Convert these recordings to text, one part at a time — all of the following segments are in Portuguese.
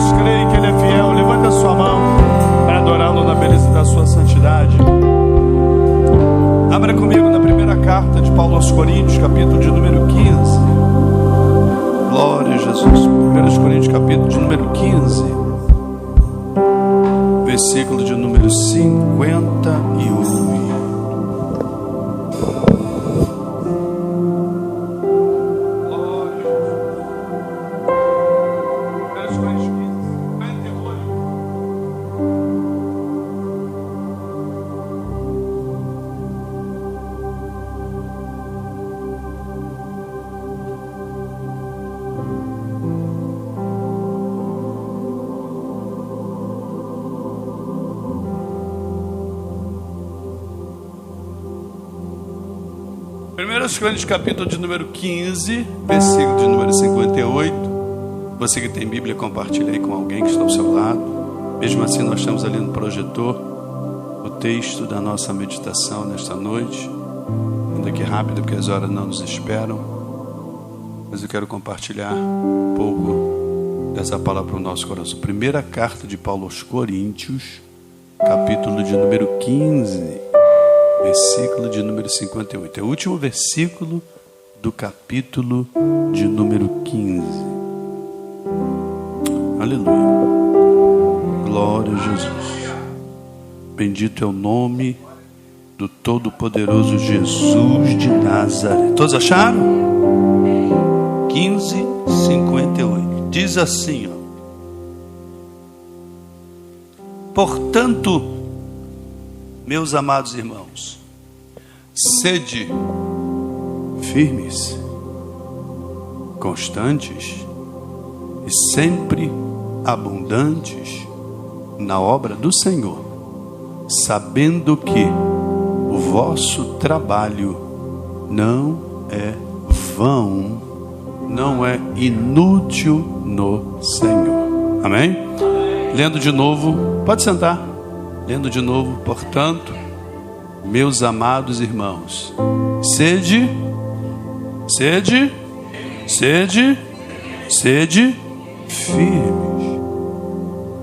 Deus, creia que Ele é fiel. Levanta a sua mão para adorá-lo na beleza da sua santidade. Abra comigo na primeira carta de Paulo aos Coríntios, capítulo de número 15. Glória a Jesus. 1 Coríntios, capítulo de número 15, versículo de número 51. Coríntios, capítulo de número 15, versículo de número 58. Você que tem Bíblia, compartilhe aí com alguém que está ao seu lado. Mesmo assim, nós estamos ali no projetor o texto da nossa meditação nesta noite. Indo aqui rápido, porque as horas não nos esperam. Mas eu quero compartilhar um pouco dessa palavra para o nosso coração. Primeira carta de Paulo aos Coríntios, capítulo de número 15. Versículo de número 58. É o último versículo do capítulo de número 15. Aleluia. Glória a Jesus. Bendito é o nome do Todo-Poderoso Jesus de Nazaré. Todos acharam? 15:58. Diz assim, ó. Portanto, meus amados irmãos, sede firmes, constantes e sempre abundantes na obra do Senhor, sabendo que o vosso trabalho não é vão, não é inútil no Senhor. Amém? Lendo de novo, pode sentar. Lendo de novo, portanto, meus amados irmãos, sede firmes.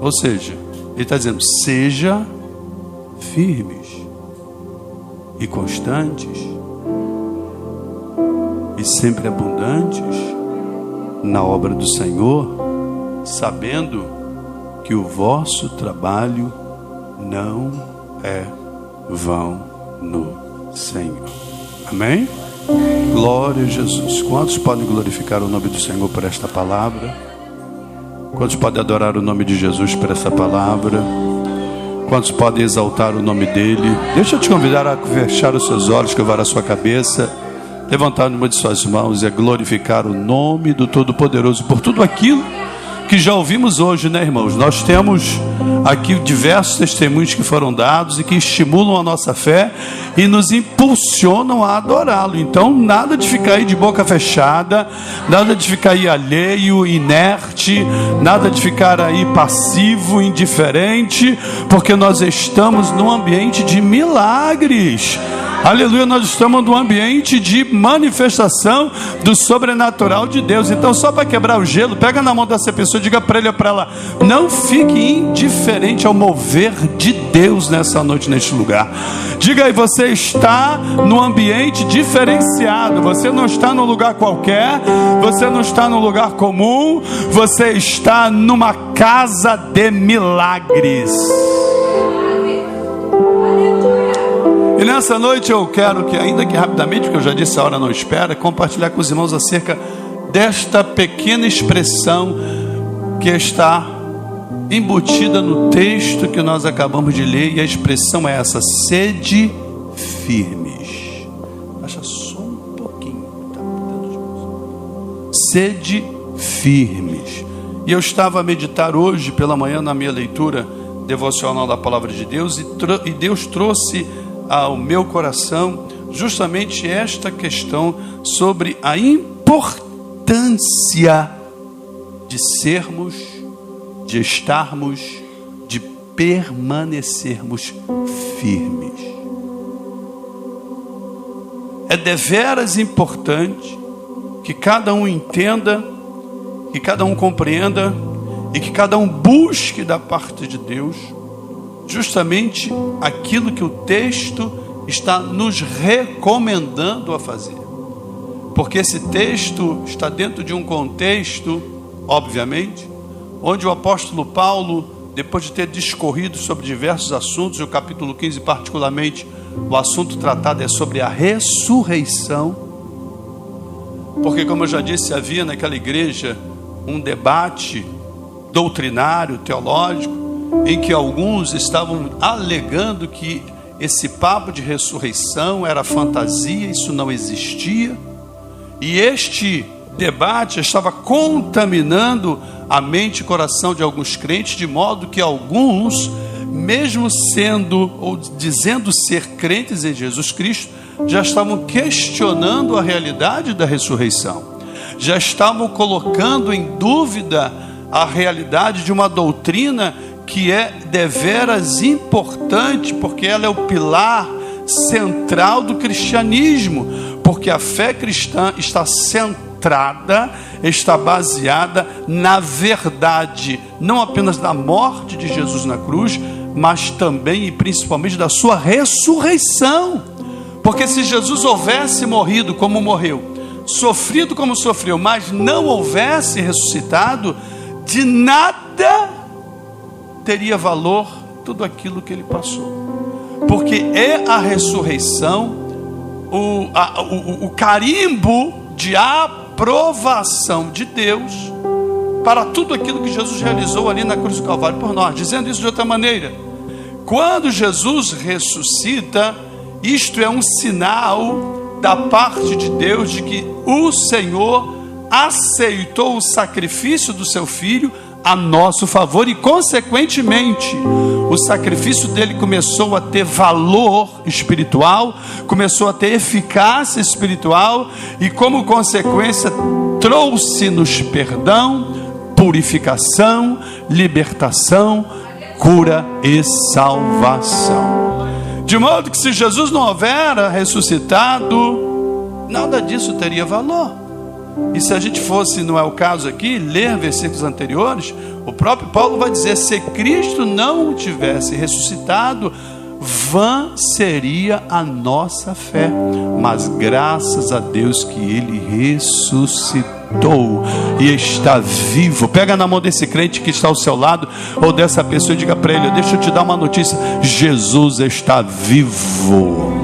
Ou seja, ele está dizendo, seja firmes e constantes e sempre abundantes na obra do Senhor, sabendo que o vosso trabalho não é vão no Senhor. Amém? Glória a Jesus. Quantos podem glorificar o nome do Senhor por esta palavra? Quantos podem adorar o nome de Jesus por essa palavra? Quantos podem exaltar o nome dele? Deixa eu te convidar a fechar os seus olhos, curvar a sua cabeça, levantar uma de suas mãos e a glorificar o nome do Todo-Poderoso por tudo aquilo que já ouvimos hoje, né, irmãos? Nós temos aqui diversos testemunhos que foram dados e que estimulam a nossa fé e nos impulsionam a adorá-lo. Então, nada de ficar aí de boca fechada, nada de ficar aí alheio, inerte, nada de ficar aí passivo, indiferente, porque nós estamos num ambiente de milagres. Aleluia, nós estamos num ambiente de manifestação do sobrenatural de Deus. Então, só para quebrar o gelo, pega na mão dessa pessoa, diga para ele ou para ela, não fique indiferente ao mover de Deus nessa noite, neste lugar. Diga aí, você está num ambiente diferenciado, você não está num lugar qualquer, você não está num lugar comum, você está numa casa de milagres. E nessa noite eu quero que, ainda que rapidamente, porque eu já disse a hora não espera, compartilhar com os irmãos acerca desta pequena expressão que está embutida no texto que nós acabamos de ler, e a expressão é essa: sede firmes. Baixa só um pouquinho, tá? Sede firmes. E eu estava a meditar hoje pela manhã na minha leitura devocional da Palavra de Deus, e Deus trouxe ao meu coração justamente esta questão sobre a importância de sermos, de estarmos, de permanecermos firmes. É deveras importante que cada um entenda, que cada um compreenda e que cada um busque da parte de Deus justamente aquilo que o texto está nos recomendando a fazer. Porque esse texto está dentro de um contexto, obviamente, onde o apóstolo Paulo, depois de ter discorrido sobre diversos assuntos, e o capítulo 15 particularmente, o assunto tratado é sobre a ressurreição, porque, como eu já disse, havia naquela igreja um debate doutrinário, teológico, em que alguns estavam alegando que esse papo de ressurreição era fantasia, isso não existia, e este debate estava contaminando a mente e coração de alguns crentes, de modo que alguns, mesmo sendo ou dizendo ser crentes em Jesus Cristo, já estavam questionando a realidade da ressurreição, já estavam colocando em dúvida a realidade de uma doutrina que é deveras importante, porque ela é o pilar central do cristianismo, porque a fé cristã está centrada, está baseada na verdade, não apenas da morte de Jesus na cruz, mas também e principalmente da sua ressurreição. Porque se Jesus houvesse morrido como morreu, sofrido como sofreu, mas não houvesse ressuscitado, de nada teria valor tudo aquilo que ele passou. Porque é a ressurreição o carimbo de aprovação de Deus para tudo aquilo que Jesus realizou ali na cruz do Calvário por nós. Dizendo isso de outra maneira, quando Jesus ressuscita, isto é um sinal da parte de Deus de que o Senhor aceitou o sacrifício do seu Filho a nosso favor, e consequentemente o sacrifício dele começou a ter valor espiritual, começou a ter eficácia espiritual, e como consequência trouxe-nos perdão, purificação, libertação, cura e salvação. De modo que se Jesus não houvera ressuscitado, nada disso teria valor. E se a gente fosse, não é o caso aqui, ler versículos anteriores, o próprio Paulo vai dizer: se Cristo não tivesse ressuscitado, vã seria a nossa fé, mas graças a Deus que Ele ressuscitou e está vivo. Pega na mão desse crente que está ao seu lado, ou dessa pessoa, e diga para ele: deixa eu te dar uma notícia, Jesus está vivo.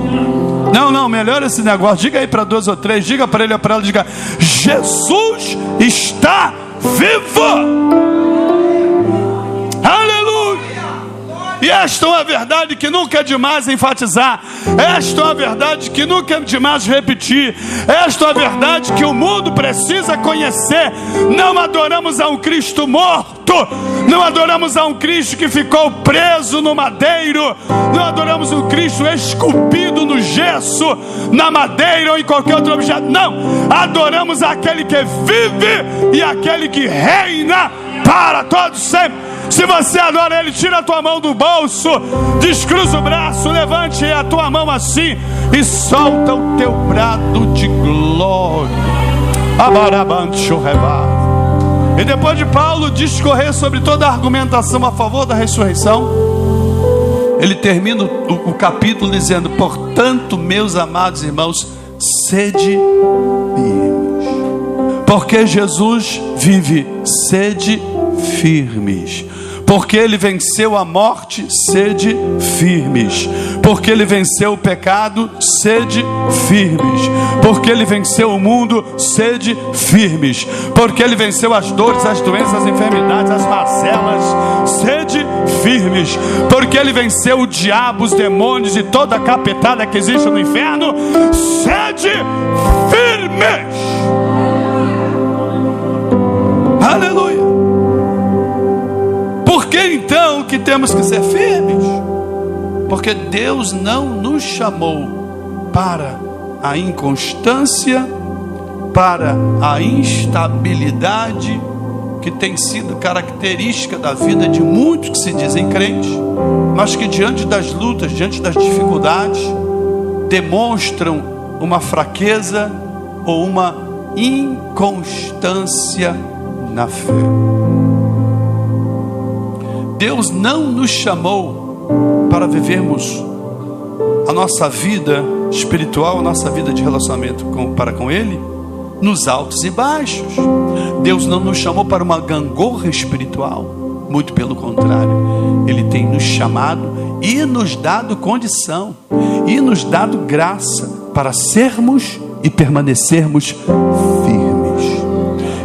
Não, melhora esse negócio. Diga aí para 2 ou 3, diga para ele ou para ela, diga: Jesus está vivo. Aleluia. E esta é uma verdade que nunca é demais enfatizar. Esta é uma verdade que nunca é demais repetir. Esta é uma verdade que o mundo precisa conhecer. Não adoramos a um Cristo morto, não adoramos a um Cristo que ficou preso no madeiro, não adoramos um Cristo esculpido no gesso, na madeira ou em qualquer outro objeto. Não, adoramos aquele que vive e aquele que reina para todos sempre. Se você adora Ele, tira a tua mão do bolso, descruza o braço, levante a tua mão assim e solta o teu brado de glória. E depois de Paulo discorrer sobre toda a argumentação a favor da ressurreição, ele termina o capítulo dizendo: portanto, meus amados irmãos, sede firmes, porque Jesus vive. Sede firmes, porque Ele venceu a morte. Sede firmes, porque Ele venceu o pecado. Sede firmes, porque Ele venceu o mundo. Sede firmes, porque Ele venceu as dores, as doenças, as enfermidades, as mazelas. Sede firmes, porque Ele venceu o diabo, os demônios e toda a capetada que existe no inferno. Sede firmes. Aleluia. Por que então que temos que ser firmes? Porque Deus não nos chamou para a inconstância, para a instabilidade que tem sido característica da vida de muitos que se dizem crentes, mas que diante das lutas, diante das dificuldades, demonstram uma fraqueza ou uma inconstância na fé. Deus não nos chamou para vivermos a nossa vida espiritual, a nossa vida de relacionamento para com Ele, nos altos e baixos. Deus não nos chamou para uma gangorra espiritual, muito pelo contrário. Ele tem nos chamado e nos dado condição, e nos dado graça para sermos e permanecermos firmes.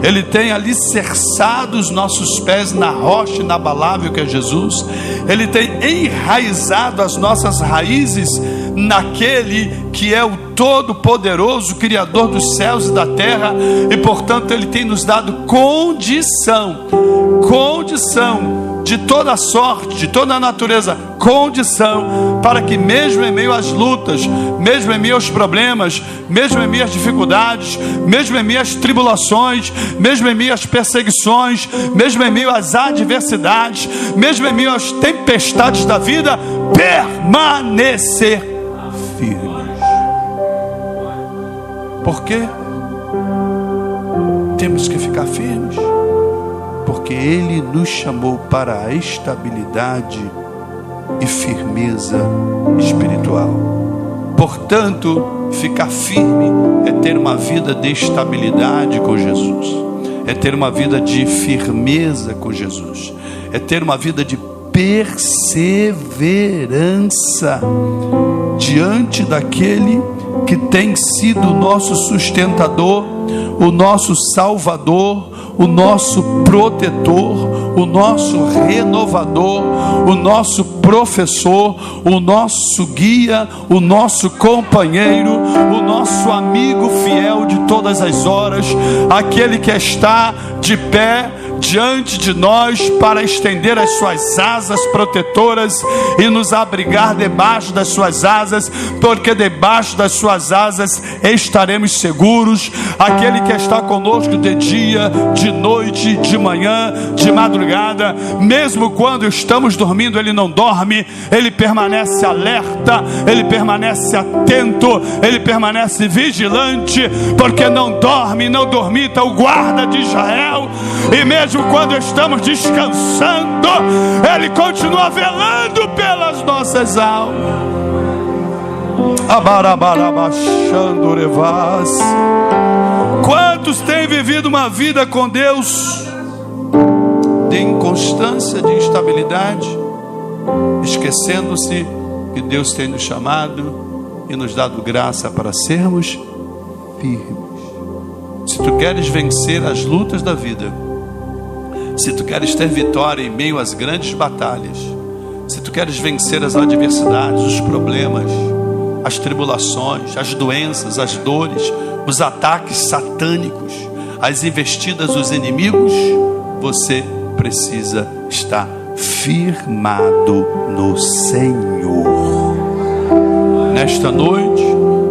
Ele tem alicerçado os nossos pés na rocha inabalável que é Jesus. Ele tem enraizado as nossas raízes naquele que é o Todo-Poderoso, Criador dos céus e da terra. E portanto Ele tem nos dado condição de toda a sorte, de toda a natureza, condição para que mesmo em meio às lutas, mesmo em meio aos problemas, mesmo em meio às dificuldades, mesmo em meio às tribulações, mesmo em meio às perseguições, mesmo em meio às adversidades, mesmo em meio às tempestades da vida, permanecer firmes. Por quê? Temos que ficar firmes. Porque Ele nos chamou para a estabilidade e firmeza espiritual. Portanto, ficar firme é ter uma vida de estabilidade com Jesus, é ter uma vida de firmeza com Jesus, é ter uma vida de perseverança diante daquele que tem sido o nosso sustentador, o nosso salvador, o nosso protetor, o nosso renovador, o nosso professor, o nosso guia, o nosso companheiro, o nosso amigo fiel de todas as horas, aquele que está de pé diante de nós para estender as suas asas protetoras e nos abrigar debaixo das suas asas, porque debaixo das suas asas estaremos seguros. Aquele que está conosco de dia, de noite, de manhã, de madrugada, mesmo quando estamos dormindo, Ele não dorme, Ele permanece alerta, Ele permanece atento, Ele permanece vigilante, porque não dorme, não dormita o guarda de Israel. E mesmo quando estamos descansando, Ele continua velando pelas nossas almas. Quantos têm vivido uma vida com Deus de inconstância, de instabilidade, esquecendo-se que Deus tem nos chamado e nos dado graça para sermos firmes. Se tu queres vencer as lutas da vida, se tu queres ter vitória em meio às grandes batalhas, se tu queres vencer as adversidades, os problemas, as tribulações, as doenças, as dores, os ataques satânicos, as investidas dos inimigos, você precisa estar firmado no Senhor. Nesta noite,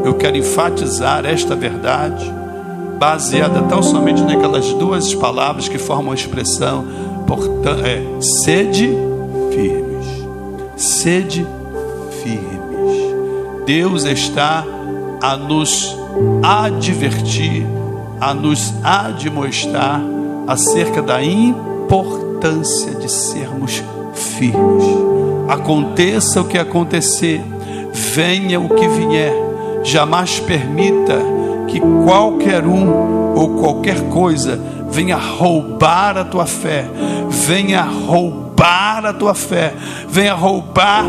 eu quero enfatizar esta verdade, baseada tão somente naquelas duas palavras que formam a expressão, portanto, sede firmes. Sede firmes. Deus está a nos advertir, a nos admoestar acerca da importância de sermos firmes. Aconteça o que acontecer, venha o que vier, jamais permita que qualquer um ou qualquer coisa venha roubar a tua fé, venha roubar a tua fé, venha roubar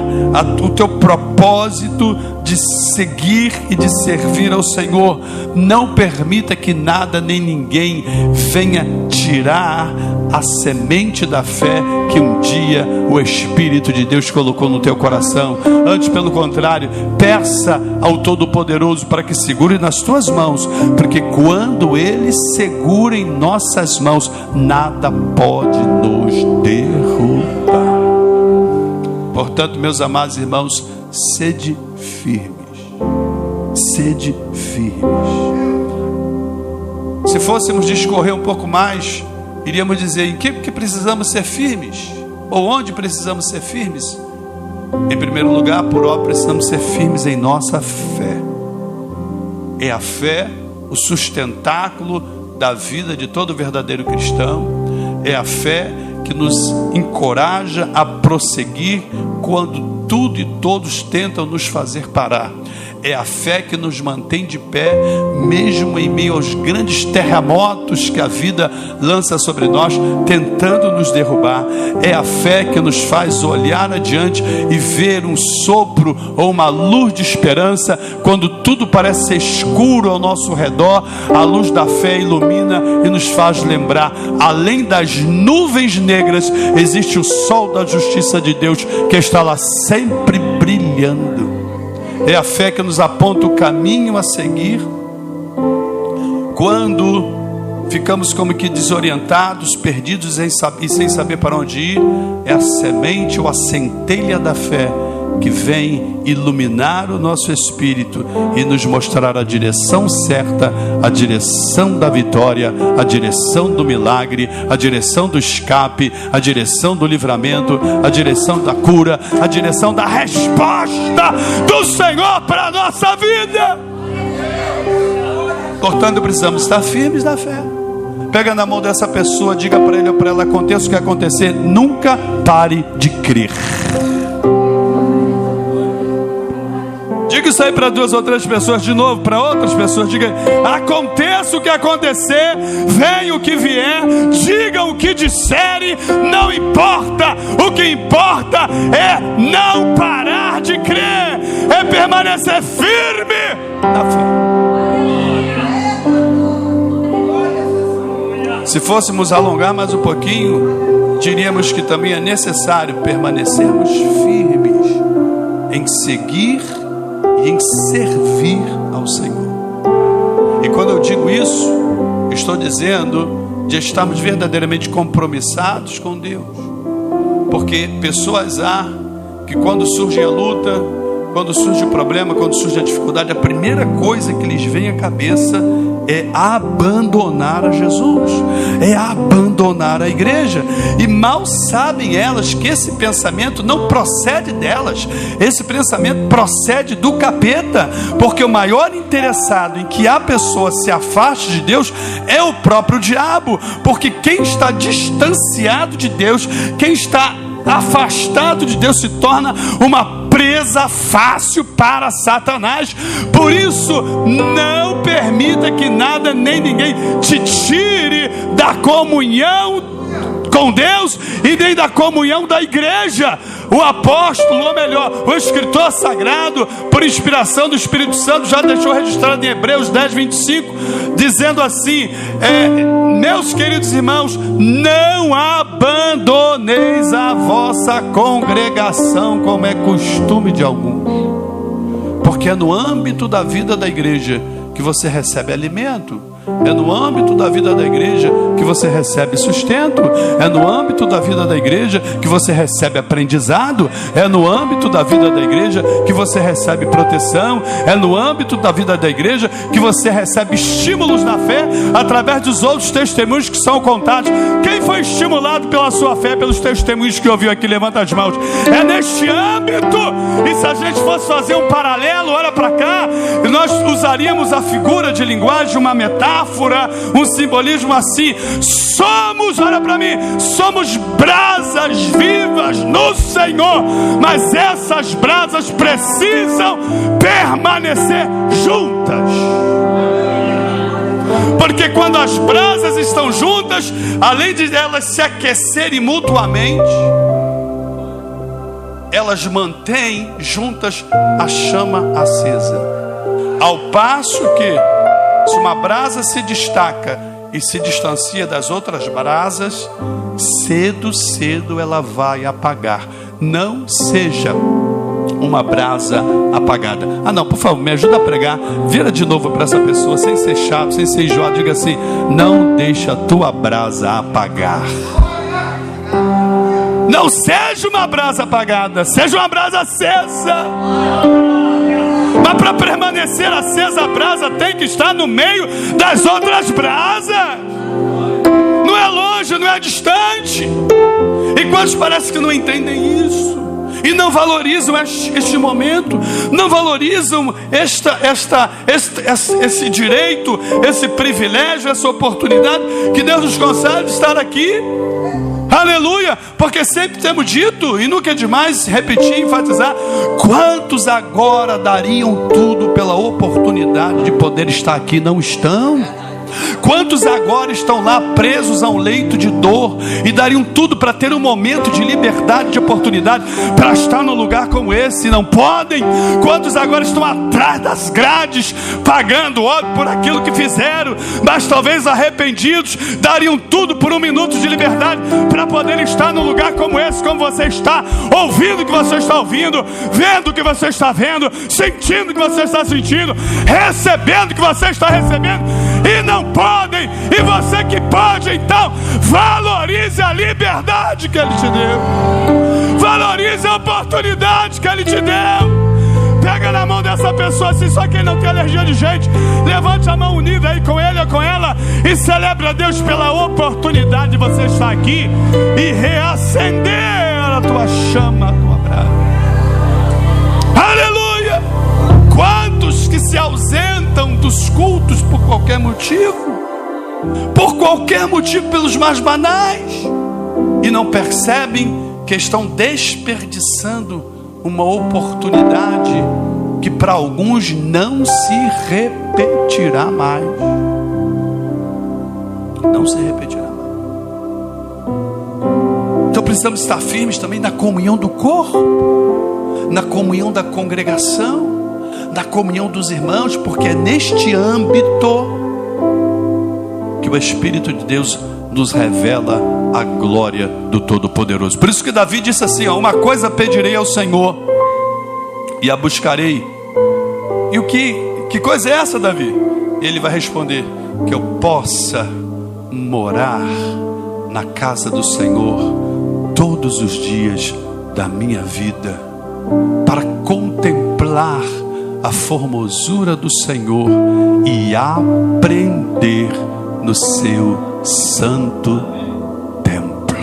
o teu propósito de seguir e de servir ao Senhor. Não permita que nada nem ninguém venha tirar a semente da fé que um dia o Espírito de Deus colocou no teu coração. Antes, pelo contrário, peça ao Todo-Poderoso para que segure nas tuas mãos, porque quando Ele segura em nossas mãos, nada pode nos derrubar. Portanto, meus amados irmãos, sede firmes. Sede firmes. Se fôssemos discorrer um pouco mais, iríamos dizer em que precisamos ser firmes, ou onde precisamos ser firmes. Em primeiro lugar, por obra, precisamos ser firmes em nossa fé. É a fé o sustentáculo da vida de todo verdadeiro cristão. É a fé que nos encoraja a prosseguir quando tudo e todos tentam nos fazer parar. É a fé que nos mantém de pé, mesmo em meio aos grandes terremotos que a vida lança sobre nós, tentando nos derrubar. É a fé que nos faz olhar adiante e ver um sopro ou uma luz de esperança, quando tudo parece ser escuro ao nosso redor. A luz da fé ilumina e nos faz lembrar, além das nuvens negras, existe o sol da justiça de Deus, que está lá sempre brilhando. É a fé que nos aponta o caminho a seguir quando ficamos como que desorientados, perdidos e sem saber para onde ir. É a semente ou a centelha da fé que vem iluminar o nosso espírito e nos mostrar a direção certa, a direção da vitória, a direção do milagre, a direção do escape, a direção do livramento, a direção da cura, a direção da resposta do Senhor para a nossa vida. Portanto, precisamos estar firmes na fé. Pega na mão dessa pessoa, diga para ele ou para ela: aconteça o que acontecer, nunca pare de crer. Diga isso aí para 2 ou 3 pessoas de novo, para outras pessoas. Diga: aconteça o que acontecer, venha o que vier, digam o que disserem, não importa. O que importa é não parar de crer, é permanecer firme na fé. Se fôssemos alongar mais um pouquinho, diríamos que também é necessário permanecermos firmes em seguir e em servir ao Senhor. E quando eu digo isso, estou dizendo de estarmos verdadeiramente compromissados com Deus. Porque pessoas há que, quando surge a luta, quando surge o problema, quando surge a dificuldade, a primeira coisa que lhes vem à cabeça é abandonar a Jesus, é abandonar a igreja. E mal sabem elas que esse pensamento não procede delas, esse pensamento procede do capeta, porque o maior interessado em que a pessoa se afaste de Deus é o próprio diabo. Porque quem está distanciado de Deus, quem está afastado de Deus, se torna uma presa fácil para Satanás. Por isso, não permita que nada nem ninguém te tire da comunhão com Deus e nem da comunhão da igreja. O apóstolo, ou melhor, o escritor sagrado, por inspiração do Espírito Santo, já deixou registrado em Hebreus 10, 25, dizendo assim: meus queridos irmãos, não abandoneis a vossa congregação, como é costume de alguns, porque é no âmbito da vida da igreja que você recebe alimento, é no âmbito da vida da igreja que você recebe sustento, é no âmbito da vida da igreja que você recebe aprendizado, é no âmbito da vida da igreja que você recebe proteção, é no âmbito da vida da igreja que você recebe estímulos na fé, através dos outros testemunhos que são contados. Quem foi estimulado pela sua fé, pelos testemunhos que ouviu aqui? Levanta as mãos. É neste âmbito. E se a gente fosse fazer um paralelo, olha para cá, nós usaríamos a figura de linguagem, uma metáfora, um simbolismo assim: somos, olha para mim, somos brasas vivas no Senhor, mas essas brasas precisam permanecer juntas. Porque quando as brasas estão juntas, além de elas se aquecerem mutuamente, elas mantêm juntas a chama acesa. Ao passo que, se uma brasa se destaca e se distancia das outras brasas, cedo ela vai apagar. Não seja uma brasa apagada. Não, por favor, me ajuda a pregar. Vira de novo para essa pessoa, sem ser chato, sem ser enjoado. Diga assim: não deixa a tua brasa apagar. Não seja uma brasa apagada, seja uma brasa acesa. Mas para permanecer acesa, a brasa tem que estar no meio das outras brasas. Não é longe, não é distante. E quantos parece que não entendem isso? E não valorizam este momento, não valorizam esse direito, esse privilégio, essa oportunidade que Deus nos concede de estar aqui. Aleluia, porque sempre temos dito, e nunca é demais repetir, enfatizar, quantos agora dariam tudo pela oportunidade de poder estar aqui, não estão? Quantos agora estão lá presos a um leito de dor e dariam tudo para ter um momento de liberdade, de oportunidade, para estar num lugar como esse, não podem? Quantos agora estão atrás das grades, pagando óbvio por aquilo que fizeram, mas talvez arrependidos, dariam tudo por um minuto de liberdade, para poder estar num lugar como esse, como você está, ouvindo o que você está ouvindo, vendo o que você está vendo, sentindo o que você está sentindo, recebendo o que você está recebendo, e não podem. E você que pode, então valorize a liberdade que Ele te deu, valorize a oportunidade que Ele te deu. Pega na mão dessa pessoa assim, só quem não tem alergia de gente, levante a mão unida aí com ele ou com ela e celebre a Deus pela oportunidade de você estar aqui e reacender a tua chama, a tua brasa. Aleluia! Quantos que se ausentam dos cultos por qualquer motivo, pelos mais banais, e não percebem que estão desperdiçando uma oportunidade que para alguns não se repetirá mais. Não se repetirá mais. Então precisamos estar firmes também na comunhão do corpo, na comunhão da congregação, na comunhão dos irmãos, porque é neste âmbito que o Espírito de Deus nos revela a glória do Todo-Poderoso. Por isso que Davi disse assim, ó, uma coisa pedirei ao Senhor e a buscarei. E que coisa é essa, Davi? Ele vai responder, que eu possa morar na casa do Senhor todos os dias da minha vida, para contemplar a formosura do Senhor e aprender no seu santo templo.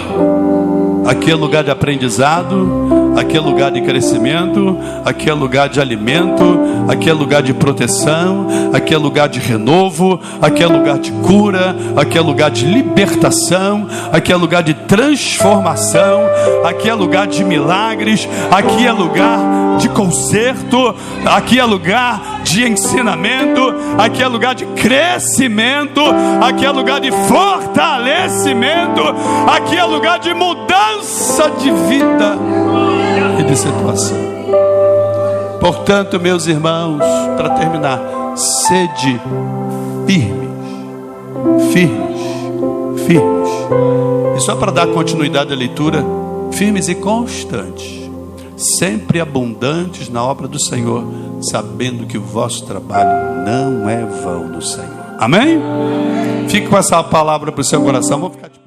Aqui é lugar de aprendizado, aqui é lugar de crescimento, aqui é lugar de alimento, aqui é lugar de proteção, aqui é lugar de renovo, aqui é lugar de cura, aqui é lugar de libertação, aqui é lugar de transformação, aqui é lugar de milagres, aqui é lugar de conserto, aqui é lugar de ensinamento, aqui é lugar de crescimento, aqui é lugar de fortalecimento, aqui é lugar de mudança de vida e de situação. Portanto, meus irmãos, para terminar, sede firmes. E só para dar continuidade à leitura, firmes e constantes, sempre abundantes na obra do Senhor, sabendo que o vosso trabalho não é vão no Senhor. Amém? Fique com essa palavra para o seu coração. Vamos ficar de pé.